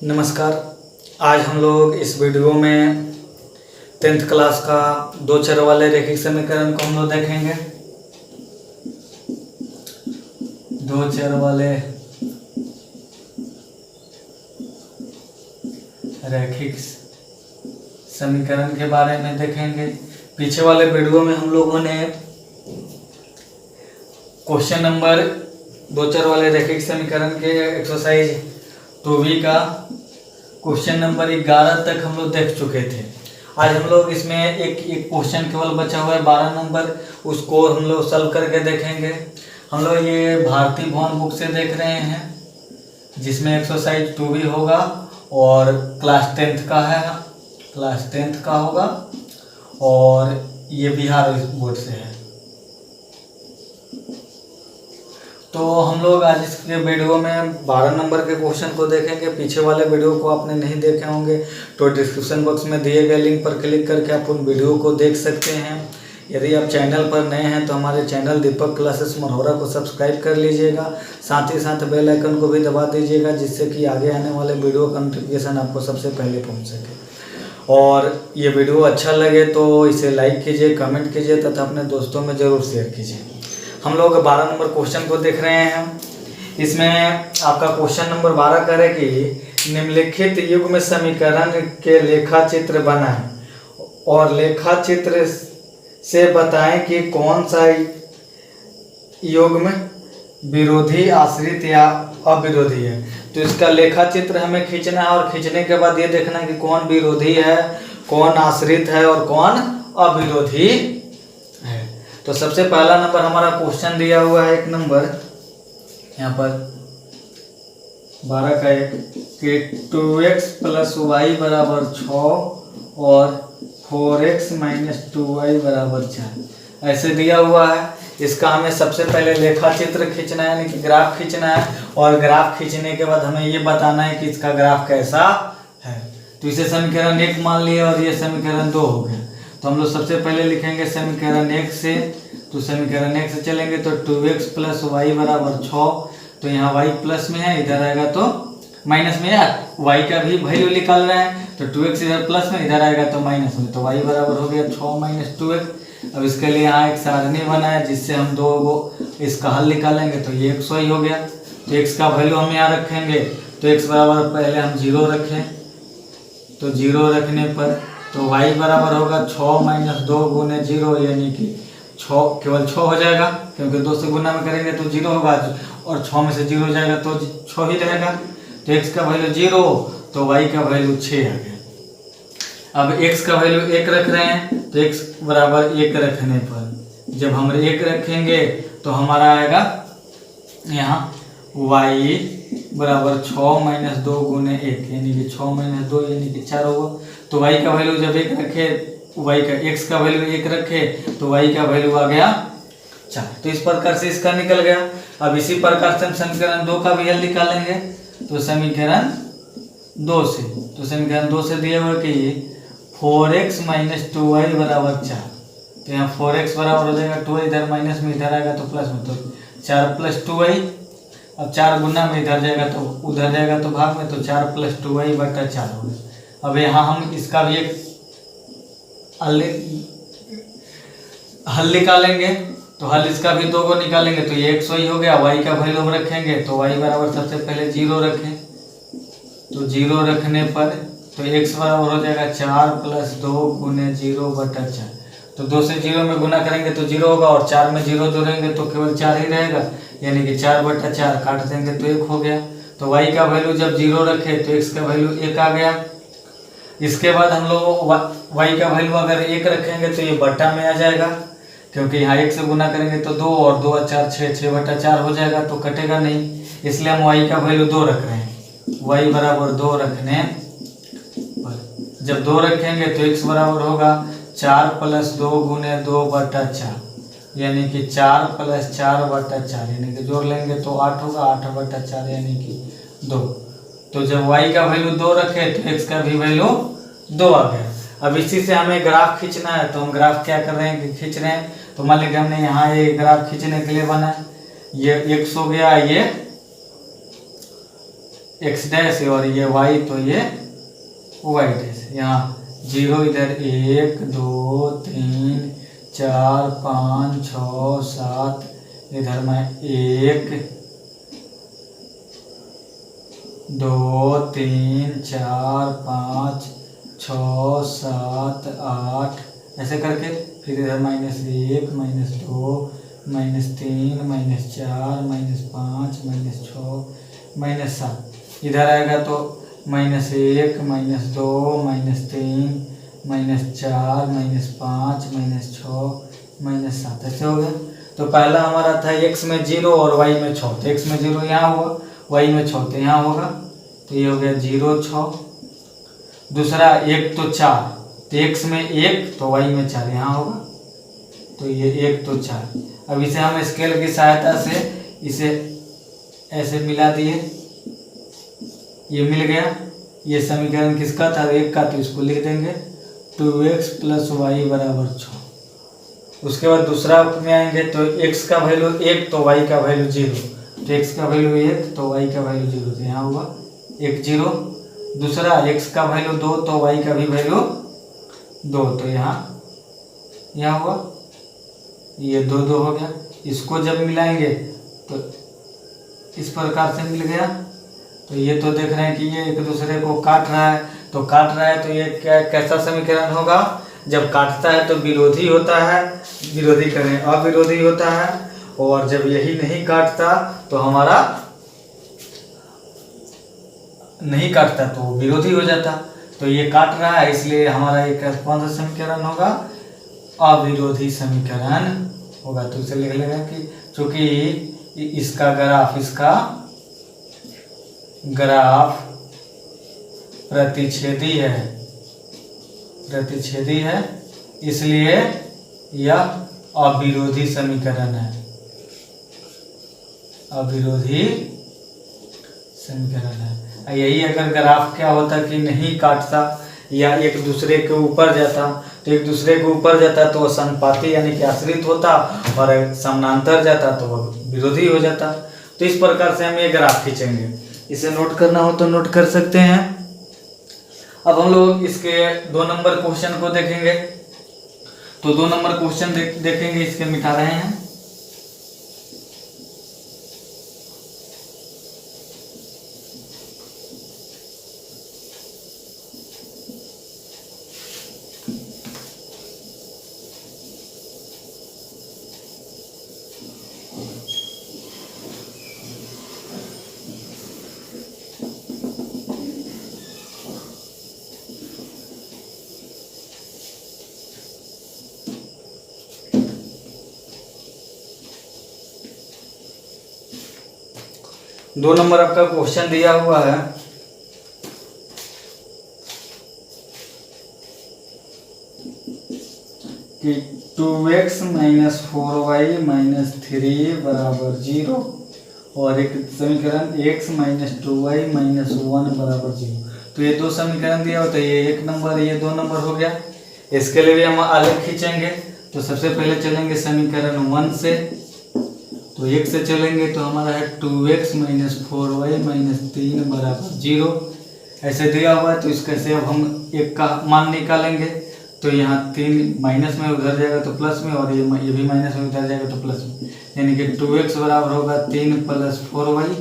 नमस्कार। आज हम लोग इस वीडियो में 10th क्लास का दो चर वाले रैखिक समीकरण को हम लोग देखेंगे। दो चर वाले रैखिक समीकरण के बारे में देखेंगे। पीछे वाले वीडियो में हम लोगों ने क्वेश्चन नंबर दो चर वाले रैखिक समीकरण के एक्सरसाइज 2B का क्वेश्चन नंबर 11 तक हम लोग देख चुके थे। आज हम लोग इसमें एक क्वेश्चन केवल बचा हुआ है 12 नंबर, उसको हम लोग सॉल्व करके देखेंगे। हम लोग ये भारतीय भवन बुक से देख रहे हैं, जिसमें एक्सरसाइज 2B होगा और क्लास 10th का है, क्लास 10th का होगा और ये बिहार बोर्ड से है। तो हम लोग आज इसके वीडियो में 12 नंबर के क्वेश्चन को देखेंगे। पीछे वाले वीडियो को आपने नहीं देखे होंगे तो डिस्क्रिप्शन बॉक्स में दिए गए लिंक पर क्लिक करके आप उन वीडियो को देख सकते हैं। यदि आप चैनल पर नए हैं तो हमारे चैनल दीपक क्लासेस मरहोरा को सब्सक्राइब कर लीजिएगा, साथ ही साथ बेल आइकन को भी दबा दीजिएगा, जिससे कि आगे आने वाले वीडियो का नोटिफिकेशन आपको सबसे पहले पहुँच सके। और ये वीडियो अच्छा लगे तो इसे लाइक कीजिए, कमेंट कीजिए तथा अपने दोस्तों में ज़रूर शेयर कीजिए। हम लोग 12 नंबर क्वेश्चन को देख रहे हैं। इसमें आपका क्वेश्चन नंबर 12 करे कि निम्नलिखित युग्म समीकरण के लेखा चित्र बनाएं और लेखा चित्र से बताएं कि कौन सा युग्म विरोधी, आश्रित या अविरोधी है। तो इसका लेखा चित्र हमें खींचना है और खींचने के बाद ये देखना है कि कौन विरोधी है, कौन आश्रित है और कौन अविरोधी है। तो सबसे पहला नंबर हमारा क्वेश्चन दिया हुआ है, एक नंबर यहाँ पर 12 का एक कि 2x + y = 6 और 4x - 2y = 4 ऐसे दिया हुआ है। इसका हमें सबसे पहले लेखा चित्र खींचना है, यानी कि ग्राफ खींचना है और ग्राफ खींचने के बाद हमें ये बताना है कि इसका ग्राफ कैसा है। तो इसे समीकरण 1 मान लिए और ये समीकरण 2 हो गया। तो हम लोग सबसे पहले लिखेंगे समीकरण 1 से। तो समीकरण 1 से चलेंगे तो 2x + y = 6। तो यहाँ y प्लस में है, इधर आएगा तो माइनस में है। y का भी वैल्यू निकाल रहे हैं तो 2x इधर प्लस में, इधर आएगा तो माइनस में। तो y बराबर हो गया 6 - 2x। अब इसके लिए यहाँ एक सारणी बना है जिससे हम दो इसका हल निकालेंगे। तो ये 100 हो गया। तो x का वैल्यू हम यहाँ रखेंगे तो x बराबर पहले हम 0 रखें। तो 0 रखने पर तो y बराबर होगा 6 - 2 × 0, यानी कि 6 केवल 6 हो जाएगा, क्योंकि 2 से गुना में करेंगे तो 0 होगा और 6 में से 0 जाएगा तो 6 ही रहेगा। तो x का वैल्यू 0 तो y का वैल्यू 6 आ गया। अब x का वैल्यू 1 रख रहे हैं तो x बराबर 1 रखने पर जब हम 1 रखेंगे तो हमारा आएगा यहाँ y बराबर 6 - 2 × 1, यानी कि 6 - 2 यानी कि 4 होगा। तो y का वैल्यू जब 1 रखे, y का x का वैल्यू 1 रखे तो y का वैल्यू आ गया 4। तो इस प्रकार से इसका निकल गया। अब इसी प्रकार से हम समीकरण 2 का भी हल निकालेंगे। तो समीकरण 2 से, तो समीकरण 2 से दिए हुए कि 4x - 2y = 4। तो यहाँ 4x बराबर हो जाएगा 2, इधर माइनस में, इधर आएगा तो प्लस में। तो 4 + 2y, अब 4 गुना में इधर जाएगा तो उधर जाएगा तो भाग में, तो 4 + 2y / 4 हो गया। अब यहाँ हम इसका भी एक हल निकालेंगे। तो हल इसका भी 2 को निकालेंगे तो ये 100 ही हो गया। y का वैल्यू हम रखेंगे तो y बराबर सबसे पहले 0 रखें। तो 0 रखने पर तो x बराबर हो जाएगा 4 + 2 × 0 / 4। तो 2 से 0 में गुना करेंगे तो 0 होगा और 4 में 0 जोड़ेंगे तो केवल 4 ही रहेगा, यानी कि 4 / 4 काट देंगे तो 1 हो गया। तो y का वैल्यू जब 0 रखे तो x का वैल्यू 1 आ गया। इसके बाद हम लोग y का वैल्यू अगर 1 रखेंगे तो ये बट्टा में आ जाएगा, क्योंकि यहाँ 1 से गुना करेंगे तो 2 और 2 × 4 = 6 / 4 हो जाएगा, तो कटेगा नहीं। इसलिए हम y का वैल्यू 2 रख रहे हैं। y बराबर 2 रखने पर जब 2 रखेंगे तो x बराबर होगा 4 + 2 × 2 / 4, यानी कि 4 + 4 / 4, यानी कि जोड़ लेंगे तो 8 होगा, 8 / 4 यानी कि 2। तो जब y का वैल्यू 2 रखे तो x का भी वैल्यू 2 आ गया। अब इसी से हमें ग्राफ खींचना है। तो हम ग्राफ क्या कर रहे हैं कि खींच रहे हैं। तो मान लीजिए हमने यहाँ ये ग्राफ खींचने के लिए बना, ये x हो गया, ये एक्स डैश और ये वाई तो ये वाई डैश। यहाँ 0 इधर 1 2 3 4 5 6 7, इधर मैं 1 2 3 4 5 6 7 8 ऐसे करके, फिर इधर -1 -2 -3 -4 -5 -6 -7, इधर आएगा तो -1 -2 -3 -4 -5 -6 -7 ऐसे हो गया। तो पहला हमारा था x में 0 और y में 6, तो x में 0 यहाँ होगा, y में 6 तो यहाँ होगा, तो ये हो गया 0 6। दूसरा 1 तो 4, तो x में 1 तो y में 4 यहाँ होगा, तो ये 1 तो 4। अब इसे हम स्केल की सहायता से इसे ऐसे मिला दिए, ये मिल गया। ये समीकरण किसका था? 1 का, तो इसको लिख देंगे 2x + y = 6। उसके बाद दूसरा में आएंगे तो x का वैल्यू 1 तो y का वैल्यू 0, तो x का वैल्यू 1 तो y का वैल्यू 0, तो यहाँ हुआ 1 0। दूसरा x का वैल्यू 2 तो y का भी वैल्यू 2, तो यहाँ हुआ ये 2 2 हो गया। इसको जब मिलाएंगे तो इस प्रकार से मिल गया। तो ये तो देख रहे हैं कि ये एक दूसरे को काट रहा है, तो ये क्या कैसा समीकरण होगा? जब काटता है तो विरोधी होता है, विरोधी करें अविरोधी होता है, और जब यही नहीं काटता तो हमारा नहीं काटता तो विरोधी हो जाता। तो ये काट रहा है, इसलिए हमारा एक कौन सा समीकरण होगा? अविरोधी समीकरण होगा। तो इसे लिख लेगा कि चूंकि इसका ग्राफ प्रतिच्छेदी है, इसलिए यह अविरोधी समीकरण है, अविरोधी समीकरण है। यही अगर ग्राफ क्या होता कि नहीं काटता या एक दूसरे के ऊपर जाता, तो एक दूसरे के ऊपर जाता तो वह संपाती यानी कि आश्रित होता, और समानांतर जाता तो वह विरोधी हो जाता। तो इस प्रकार से हम ये ग्राफ खींचेंगे। इसे नोट करना हो तो नोट कर सकते हैं। अब हम लोग इसके 2 नंबर क्वेश्चन को देखेंगे। तो 2 नंबर क्वेश्चन देखेंगे, इसके मिटा रहे हैं। दो नंबर आपका क्वेश्चन दिया हुआ है कि 2x - 4y - 3 = 0, और एक समीकरण x - 2y - 1 = 0। तो ये 2 समीकरण दिया होता है, ये 1 नंबर, ये 2 नंबर हो गया। इसके लिए भी हम आलेख खींचेंगे। तो सबसे पहले चलेंगे समीकरण 1 से, तो 1 से चलेंगे तो हमारा है 2x - 4y - 3 = 0। ऐसे दिया हुआ है, तो इसके से अब हम 1 का मान निकालेंगे। तो यहाँ 3 माइनस में उधर जाएगा तो प्लस में, और ये भी माइनस में उधर जाएगा तो प्लस में, यानी कि 2x बराबर होगा 3 + 4y।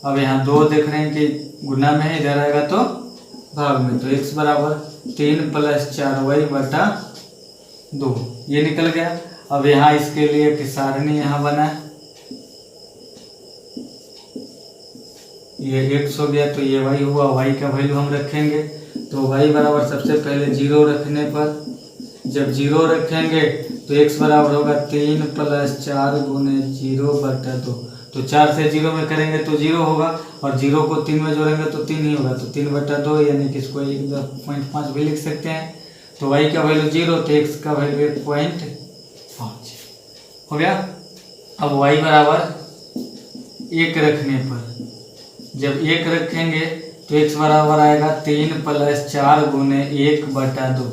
अब यहाँ 2 देख रहे हैं कि गुना में है, इधर आएगा तो भाग में, तो x बराबर 3 + 4y/2 ये निकल गया। अब यहाँ इसके लिए कि सारणी यहाँ बना है, ये x हो गया तो ये y हुआ, y का वैल्यू हम रखेंगे। तो y बराबर सबसे पहले 0 रखने पर, जब 0 रखेंगे तो x बराबर होगा 3 + 4 × 0/2। तो 4 से 0 में करेंगे तो 0 होगा, और 0 को 3 में जोड़ेंगे तो 3 ही होगा, तो 3/2 यानी कि इसको 1.5 भी लिख सकते हैं। तो y का वैल्यू 0 तो x का वैल्यू 1.5 हो गया। अब y बराबर 1 रखने पर, जब 1 रखेंगे तो x बराबर आएगा 3 + 4 × 1/2।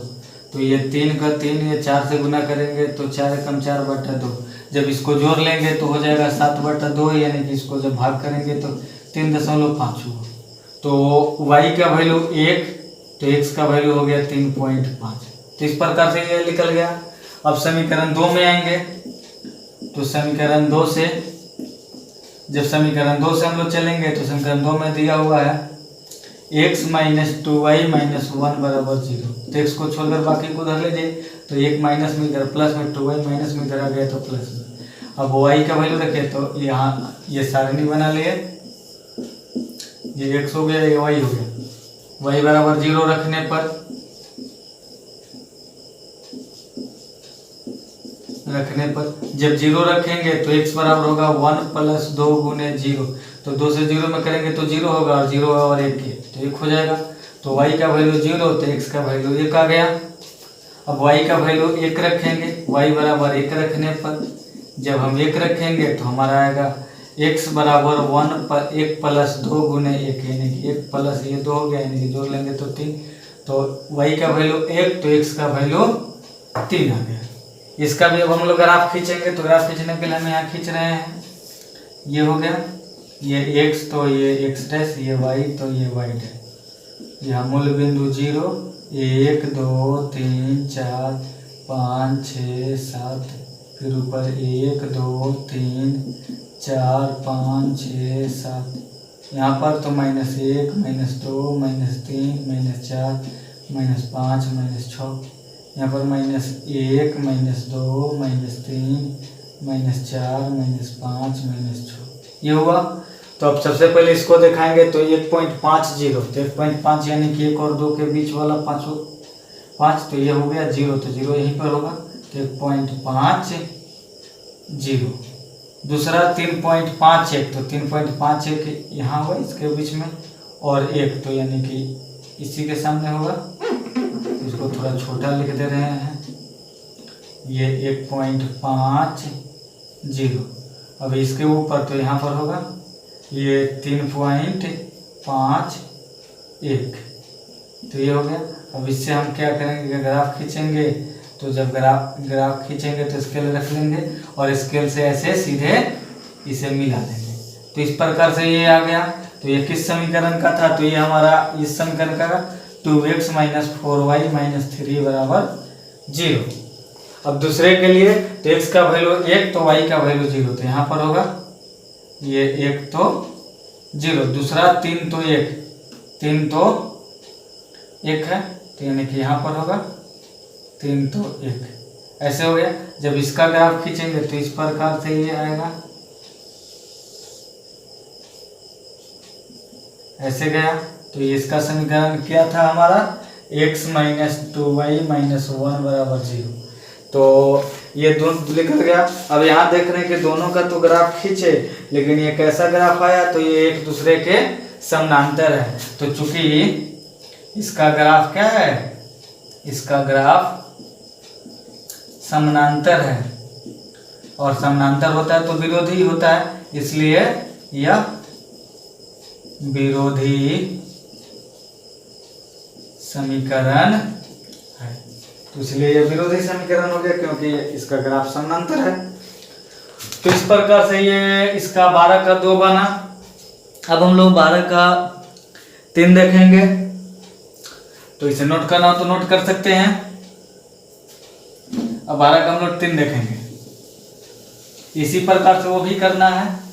तो ये 3 का 3, ये 4 से गुना करेंगे तो 4 × 4/2। जब इसको जोड़ लेंगे तो हो जाएगा 7/2, यानी कि इसको जब भाग करेंगे तो 3.5 हुआ। तो y का वैल्यू 1, तो x का वैल्यू हो गया 3.5। तो इस प्रकार से ये निकल गया। अब समीकरण 2 में आएंगे, तो समीकरण 2 से जब समीकरण 2 से हम लोग चलेंगे तो समीकरण 2 में दिया हुआ है x माइनस 2y माइनस 1 बराबर 0। तो x को छोड़कर बाकी को उधर ले जाइए, तो 1 माइनस में इधर प्लस में, 2y माइनस में इधर आ गया तो प्लस में। अब y का वैल्यू रखे तो यहाँ ये सारणी बना लिए, ये x हो गया, ये y हो गया। y बराबर 0 रखने पर जब 0 रखेंगे तो x बराबर होगा 1 प्लस 2 गुने 0। तो 2 से 0 में करेंगे तो 0 होगा, और 0 और 1 के तो 1 हो जाएगा। तो y का वैल्यू 0, तो x का वैल्यू 1 आ गया। अब y का वैल्यू 1 रखेंगे, y बराबर 1 रखने पर जब हम 1 रखेंगे तो हमारा आएगा x बराबर 1 प्लस 2 गुने 1, यानी कि 1 प्लस ये 2 हो गया, यानी कि जोड़ लेंगे तो 3। तो y का वैल्यू 1, तो x का वैल्यू 3 आ गया। इसका भी अब हम लोग ग्राफ खींचेंगे, तो ग्राफ खींचने के लिए हम यहाँ खींच रहे हैं। ये हो गया, ये x तो ये x डैश, ये y तो ये y डैश। यहाँ मूल बिंदु 0, 1 2 3 4 5 6 7, फिर ऊपर 1 2 3 4 5 6 7। यहाँ पर तो -1 -2 -3 -4 -5 -6, यहाँ पर -1 -2 -3 -4 -5 -6 ये हुआ। तो अब सबसे पहले इसको दिखाएंगे, तो 1.50, तो 1.5 यानी कि 1 और 2 के बीच वाला 5, तो ये हो गया 0, तो 0 यहीं पर होगा, तो 1.50। दूसरा 3.51, तो 3.51 यहाँ होगा इसके बीच में, और 1 तो यानी कि इसी के सामने होगा। इसको थोड़ा छोटा लिख दे रहे हैं, ये 1.50। अब इसके ऊपर तो यहाँ पर होगा ये 3.51, तो ये हो गया। अब इससे हम क्या करेंगे, ग्राफ खींचेंगे। तो जब ग्राफ खींचेंगे तो स्केल रख लेंगे, और स्केल से ऐसे सीधे इसे मिला देंगे। तो इस प्रकार से ये आ गया। तो ये किस समीकरण का था, तो ये हमारा इस समीकरण का 2x माइनस 4y माइनस 3 बराबर 0। अब दूसरे के लिए तो x का वैल्यू 1, तो y का वैल्यू 0, तो यहाँ पर होगा ये 1 तो 0। दूसरा 3 तो 1, 3 तो 1 है, तो यानी कि यहाँ पर होगा 3 तो 1। ऐसे हो गया। जब इसका ग्राफ खींचेंगे तो इस प्रकार से ये आएगा, ऐसे गया। तो इसका समीकरण क्या था हमारा, x माइनस 2y माइनस 1 बराबर 0। तो ये दोनों निकल गया। अब यहाँ देख रहे हैं कि दोनों का तो ग्राफ खींचे, लेकिन ये कैसा ग्राफ आया, तो ये एक दूसरे के समानांतर है। तो चूंकि इसका ग्राफ क्या है, इसका ग्राफ समानांतर है, और समानांतर होता है तो विरोधी होता है, इसलिए यह विरोधी समीकरण है। तो इसलिए यह विरोधी समीकरण हो गया, क्योंकि इसका ग्राफ समानांतर है। तो इस प्रकार से ये इसका 12 का 2 बना। अब हम लोग 12 का 3 देखेंगे। तो इसे नोट करना हो तो नोट कर सकते हैं। अब 12 का हम लोग 3 देखेंगे, इसी प्रकार से वो भी करना है।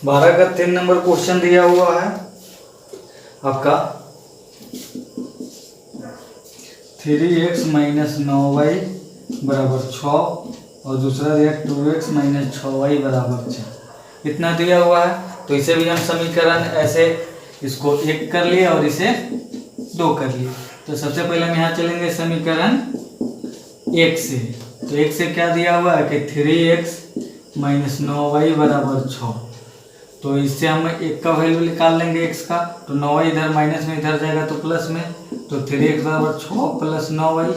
बारह का 3 नंबर क्वेश्चन दिया हुआ है आपका 3x माइनस 9y बराबर 6, और दूसरा दिया 2x माइनस 6y बराबर 6। इतना दिया हुआ है। तो इसे भी हम समीकरण ऐसे इसको 1 कर लिए और इसे 2 कर लिए। तो सबसे पहले हम यहाँ चलेंगे समीकरण 1 से। तो 1 से क्या दिया हुआ है कि 3x माइनस 9y बराबर 6। तो इससे हम एक का वैल्यू निकाल लेंगे x का, तो 9y इधर माइनस में इधर जाएगा तो प्लस में, तो 3x बराबर 6 प्लस 9y,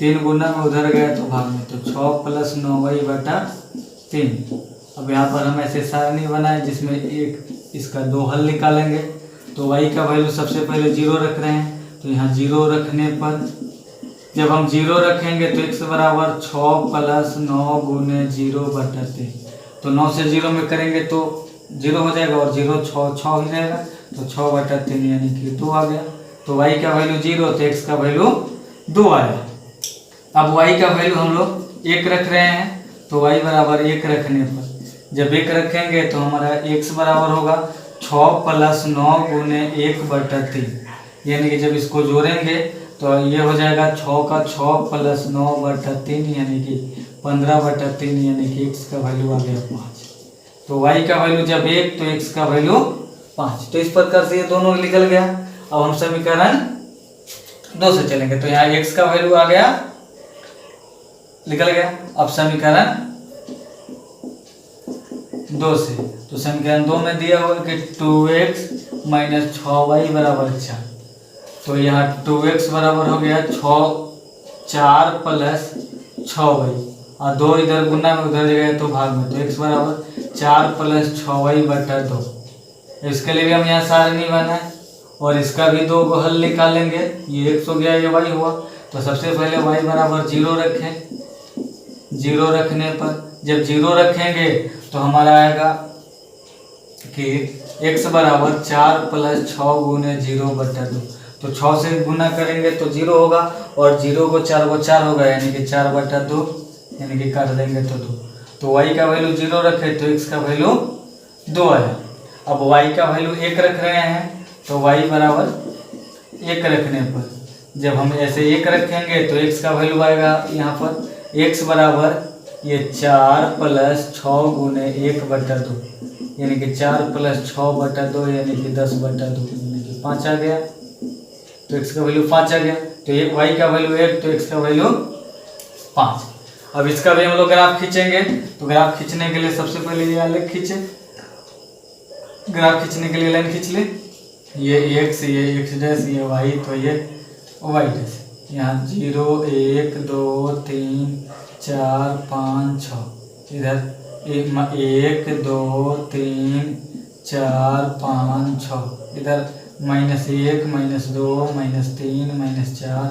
3 गुना में उधर गया तो भाग में, तो 6 प्लस 9y बटा 3। अब यहाँ पर हम ऐसे सारणी बनाए जिसमें एक इसका 2 हल निकालेंगे। तो y का वैल्यू सबसे पहले 0 रख रहे हैं, तो यहाँ 0 रखने पर जब हम 0 रखेंगे तो x बराबर 6 प्लस 9 गुने 0 बटा 3। तो 9 से 0 में करेंगे तो 0 हो जाएगा और 0 6 ही रहेगा, तो 6 बटा 3 यानी कि 2 आ गया। तो y का वैल्यू 0 तो x का वैल्यू 2 आया। अब y का वैल्यू हम लोग 1 रख रहे हैं, तो y बराबर 1 रखने पर जब 1 रखेंगे तो हमारा x बराबर होगा 6 प्लस 9 गुने 1 बटा 3, यानी कि जब इसको जोड़ेंगे तो ये हो जाएगा 6 का 6 प्लस 9 बटा 3 यानी कि 15 बटा 3, यानी कि x का वैल्यू आ गया 5। तो y का वैल्यू जब 1 तो x का वैल्यू 5। तो इस प्रकार से ये दोनों निकल गया। अब हम समीकरण 2 से चलेंगे, तो यहाँ x का वैल्यू आ गया, निकल गया। अब समीकरण 2 से, तो समीकरण 2 में दिया हुआ कि 2x माइनस 6y बराबर 4। तो यहाँ 2x बराबर हो गया 4 प्लस 6y, और 2 इधर गुना में उधर गए तो भाग में, तो x बराबर 4 प्लस 6y बटा 2। इसके लिए भी हम यहाँ सारणी बनाए और इसका भी 2 को हल निकालेंगे। ये x हो गया, ये y हुआ। तो सबसे पहले y बराबर 0 रखें, 0 रखने पर जब 0 रखेंगे तो हमारा आएगा कि x बराबर 4 प्लस 6 गुने 0 बटा 2। तो 6 से गुना करेंगे तो 0 होगा, और 0 को 4 होगा, यानी कि 4 बटा 2, यानी कि काट देंगे तो 2। तो y का वैल्यू 0 रखे तो x का वैल्यू 2 आया। अब y का वैल्यू 1 रख रहे हैं, तो y बराबर 1 रखने पर जब हम ऐसे 1 रखेंगे तो x का वैल्यू आएगा यहाँ पर x बराबर ये 4 प्लस 6 गुने 1 बटा 2, यानी कि 4 प्लस 6 बटा 2 यानी कि 10 बटा 2, यानी कि 5 आ गया। तो x का वैल्यू 5 आ गया। तो ये y का वैल्यू 1 तो x का वैल्यू 5। अब इसका भी हम लोग ग्राफ खींचेंगे। तो ग्राफ खींचने के लिए सबसे पहले ये आलेख खींचे, ग्राफ खींचने के लिए लाइन खींच ले, ये x, ये x डैश, ये y, तो ये y डैश। यहाँ 0 1 2 3 4 5 6, इधर 1 2 3 4 5 6, इधर -1 -2 -3 -4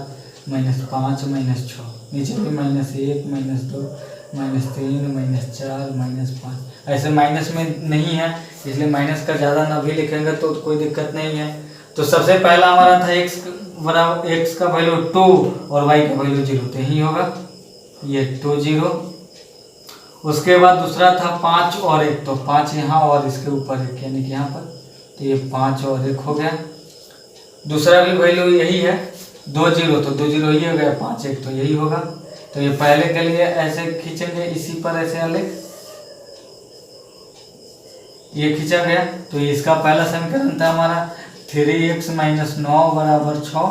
-5 -6, नीचे भी -1 -2 -3 -4 -5। ऐसे माइनस में नहीं है, इसलिए माइनस का ज़्यादा ना भी लिखेंगे तो कोई दिक्कत नहीं है। तो सबसे पहला हमारा था x बराबर, x का वैल्यू 2 और y का वैल्यू 0, तो यही होगा ये 2 0। उसके बाद दूसरा था 5 और 1, तो 5 यहाँ और इसके ऊपर 1, यानी कि यहाँ पर, तो ये 5 और 1 हो गया। दूसरा भी वैल्यू यही है 2 0, तो 2 0 ये हो गया, 5 1 तो यही होगा। तो ये पहले के लिए ऐसे खींचेंगे, इसी पर ऐसे आलेख ये खींचा गया। तो इसका पहला समीकरण था हमारा 3x माइनस 9 बराबर 6।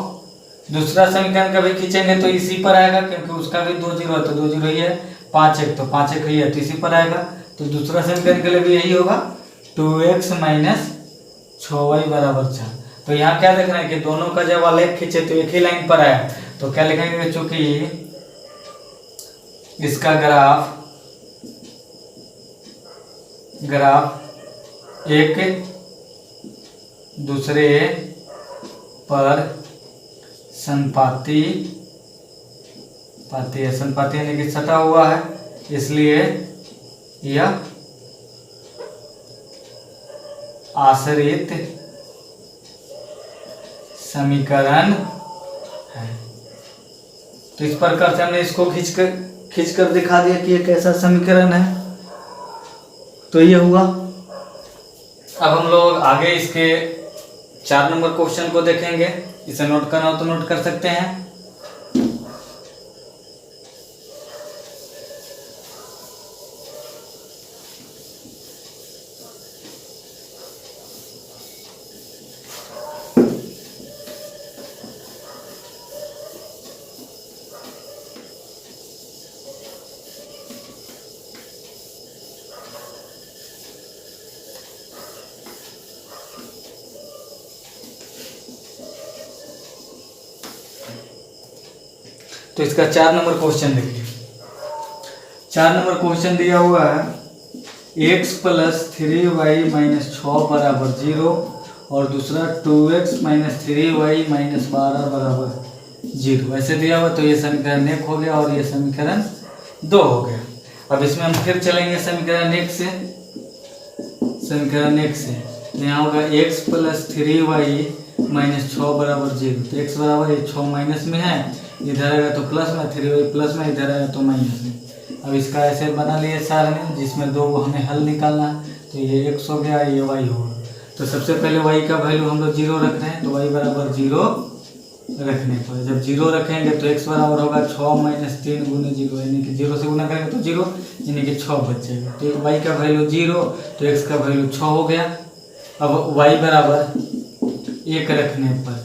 दूसरा समीकरण का भी खींचेंगे तो इसी पर आएगा, क्योंकि उसका भी 2 0 है, तो 2 0 ही है, 5 1 तो 5 1 ही है, तो इसी पर आएगा। तो दूसरा समीकरण के लिए भी यही होगा 2x माइनस 6y बराबर 4। तो यहाँ क्या देख रहे हैं कि दोनों का जब आलेख खींचे तो एक ही लाइन पर आया, तो क्या लिखेंगे, चूंकि इसका ग्राफ एक दूसरे पर संपाती यानी कि सटा हुआ है, इसलिए यह आश्रित समीकरण है। तो इस प्रकार से हमने इसको खींच कर दिखा दिया कि ये कैसा समीकरण है। तो ये हुआ। अब हम लोग आगे इसके 4 नंबर क्वेश्चन को देखेंगे। इसे नोट करना हो तो नोट कर सकते हैं। तो इसका 4 नंबर क्वेश्चन देखिए। 4 नंबर क्वेश्चन दिया हुआ है x + 3y - 6 बराबर 0 और दूसरा 2x - 3y - 12 बराबर 0 ऐसे दिया हुआ। तो ये समीकरण 1 हो गया और ये समीकरण 2 हो गया। अब इसमें हम फिर चलेंगे समीकरण 1 से। समीकरण 1 से तो यहाँ होगा x + 3y - 6 बराबर 0। तो x बराबर ये 6 माइनस में है, इधर आएगा तो प्लस में, 3y प्लस में, इधर आएगा तो माइनस में। अब इसका ऐसे बना लिए सारणी जिसमें 2 हमें हल निकालना है। तो ये x हो गया, ये y होगा। तो सबसे पहले y का वैल्यू हम लोग 0 रख रहे हैं, तो y बराबर 0 रखने पर जब 0 रखेंगे तो x बराबर होगा 6 - 3 × 0, यानी कि 0 से गुना करेंगे तो 0, यानी कि 6 बच जाएगा। तो y का वैल्यू 0 तो x का वैल्यू 6 हो गया। अब y बराबर 1 रखने पर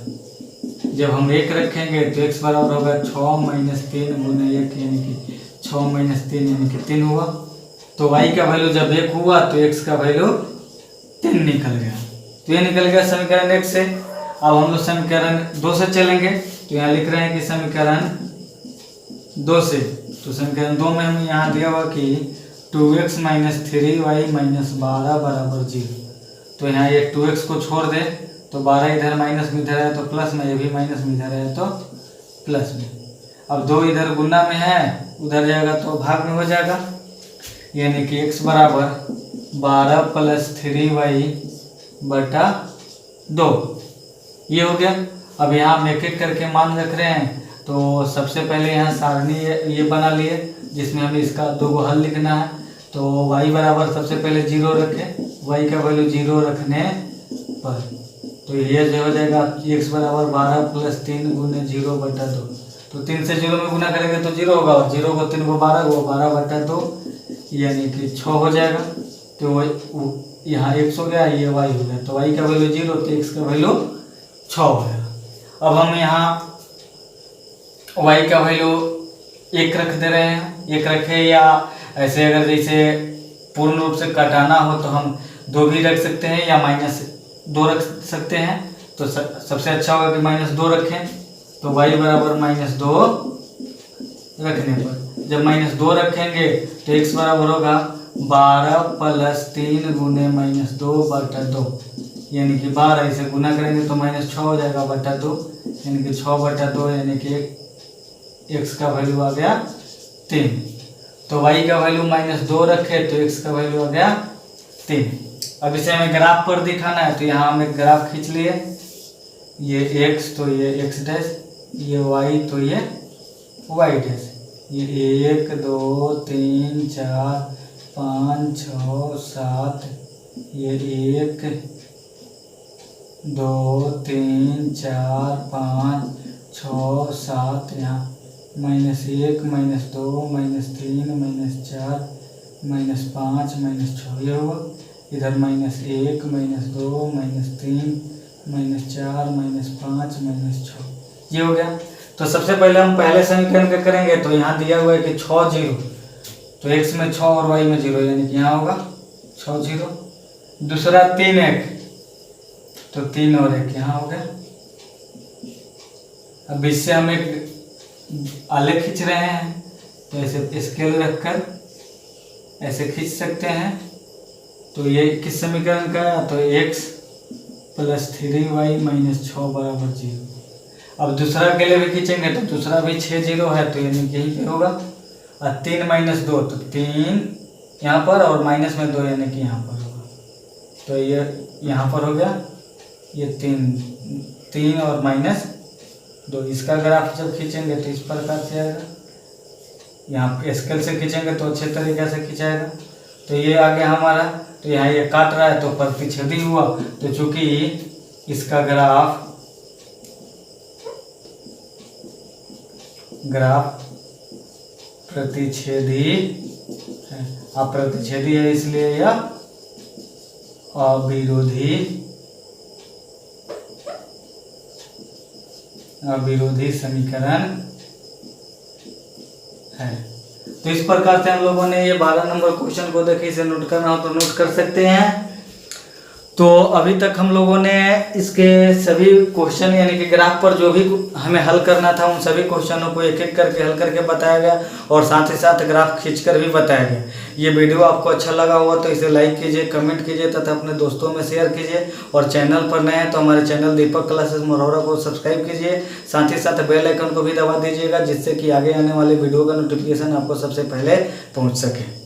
जब हम 1 रखेंगे तो x बराबर होगा 6 - 3 × 1, यानी कि 6 - 3 यानी कि 3 हुआ। तो y का वैल्यू जब 1 हुआ तो x का वैल्यू 3 निकल गया। तो ये निकल गया समीकरण 1 से। अब हम लोग समीकरण 2 से चलेंगे। तो यहाँ लिख रहे हैं कि समीकरण 2 से, तो समीकरण 2 में हम यहाँ दिया हुआ कि 2x - 3y - 12 बराबर 0। तो यहाँ ये 2x को छोड़ दे तो 12 इधर माइनस में, इधर है तो प्लस में, ये भी माइनस में, इधर है तो प्लस में। अब 2 इधर गुना में है, उधर जाएगा तो भाग में हो जाएगा, यानी कि x बराबर 12 + 3y बटा 2 ये हो गया। अब यहाँ हम एक एक करके मान रख रहे हैं। तो सबसे पहले यहाँ सारणी ये बना लिए जिसमें हमें इसका 2 को हल लिखना है। तो y बराबर सबसे पहले 0 रखें, y का वैल्यू 0 रखने पर तो ये जो हो जाएगा x बराबर 12 + 3 × 0 बटा 2। तो 3 से 0 में गुना करेंगे तो 0 होगा, और 0 को 3 को 12 को 12 बटा 2 यानी कि 6 हो जाएगा। तो यहाँ x हो गया, ये y हो गया। तो y का वैल्यू 0 तो x का वैल्यू 6 हो गया। अब हम यहाँ y का वैल्यू 1 रख दे रहे हैं। 1 रखे, या ऐसे अगर जैसे पूर्ण रूप से घटाना हो तो हम 2 भी रख सकते हैं या -2 रख सकते हैं। तो सबसे अच्छा होगा कि -2 रखें। तो y बराबर -2 रखने पर जब -2 रखेंगे तो x बराबर होगा 12 + 3 × -2 बटा 2, यानी कि 12 इसे गुना करेंगे तो -6 हो जाएगा बटा 2, यानी कि 6 बटा 2, यानी कि x का वैल्यू आ गया 3। तो y का वैल्यू -2 रखे तो x का वैल्यू आ गया 3। अब इसे हमें ग्राफ पर दिखाना है। तो यहाँ हम एक ग्राफ खींच लिए, ये x तो ये x डैश, ये y तो ये y डैश, ये 1 2 3 4 5 6 7, ये 1 2 3 4 5 6 7, यहाँ -1 -2 -3 -4 -5 -6 ये हुआ। इधर -1 -2 -3 -4 -5 -6 ये हो गया। तो सबसे पहले हम पहले समीकरण का करेंगे। तो यहाँ दिया हुआ है कि 6 0, तो x में 6 और y में 0, यानी कि यहाँ होगा 6 0। दूसरा 3 1, तो 3 और 1 यहाँ हो गया। अब इससे हम एक आलेख खींच रहे हैं, तो ऐसे स्केल रखकर ऐसे खींच सकते हैं। तो ये किस समीकरण का है? तो x + 3y - 6 बराबर 0। अब दूसरा के लिए भी खींचेंगे तो दूसरा भी 6 0 है, तो यानी कि यहीं पे होगा। और 3 - 2, तो 3 यहाँ पर और माइनस में 2 यानी कि यहाँ पर होगा। तो ये यहाँ पर हो गया, ये 3 और -2। इसका ग्राफ जब खींचेंगे तो इस प्रकार से आएगा। यहाँ स्केल से खींचेंगे तो अच्छे तरीके से खिंचाएगा। तो ये आ गया हमारा। तो यहाँ ये काट रहा है तो प्रतिच्छेदी हुआ। तो चूंकि इसका ग्राफ प्रतिच्छेदी है, अप्रतिच्छेदी है, इसलिए यह अविरोधी समीकरण है। तो इस प्रकार से हम लोगों ने ये 12 नंबर क्वेश्चन को देखे। इसे नोट करना हो तो नोट कर सकते हैं। तो अभी तक हम लोगों ने इसके सभी क्वेश्चन यानी कि ग्राफ पर जो भी हमें हल करना था उन सभी क्वेश्चनों को एक एक करके हल करके बताया गया और साथ ही साथ ग्राफ खींचकर भी बताया गया। ये वीडियो आपको अच्छा लगा हुआ तो इसे लाइक कीजिए, कमेंट कीजिए तथा अपने दोस्तों में शेयर कीजिए और चैनल पर नए हैं तो हमारे चैनल दीपक क्लासेस मरौरा को सब्सक्राइब कीजिए। साथ ही साथ बेल आइकन को भी दबा दीजिएगा जिससे कि आगे आने वाले वीडियो का नोटिफिकेशन आपको सबसे पहले पहुँच सके।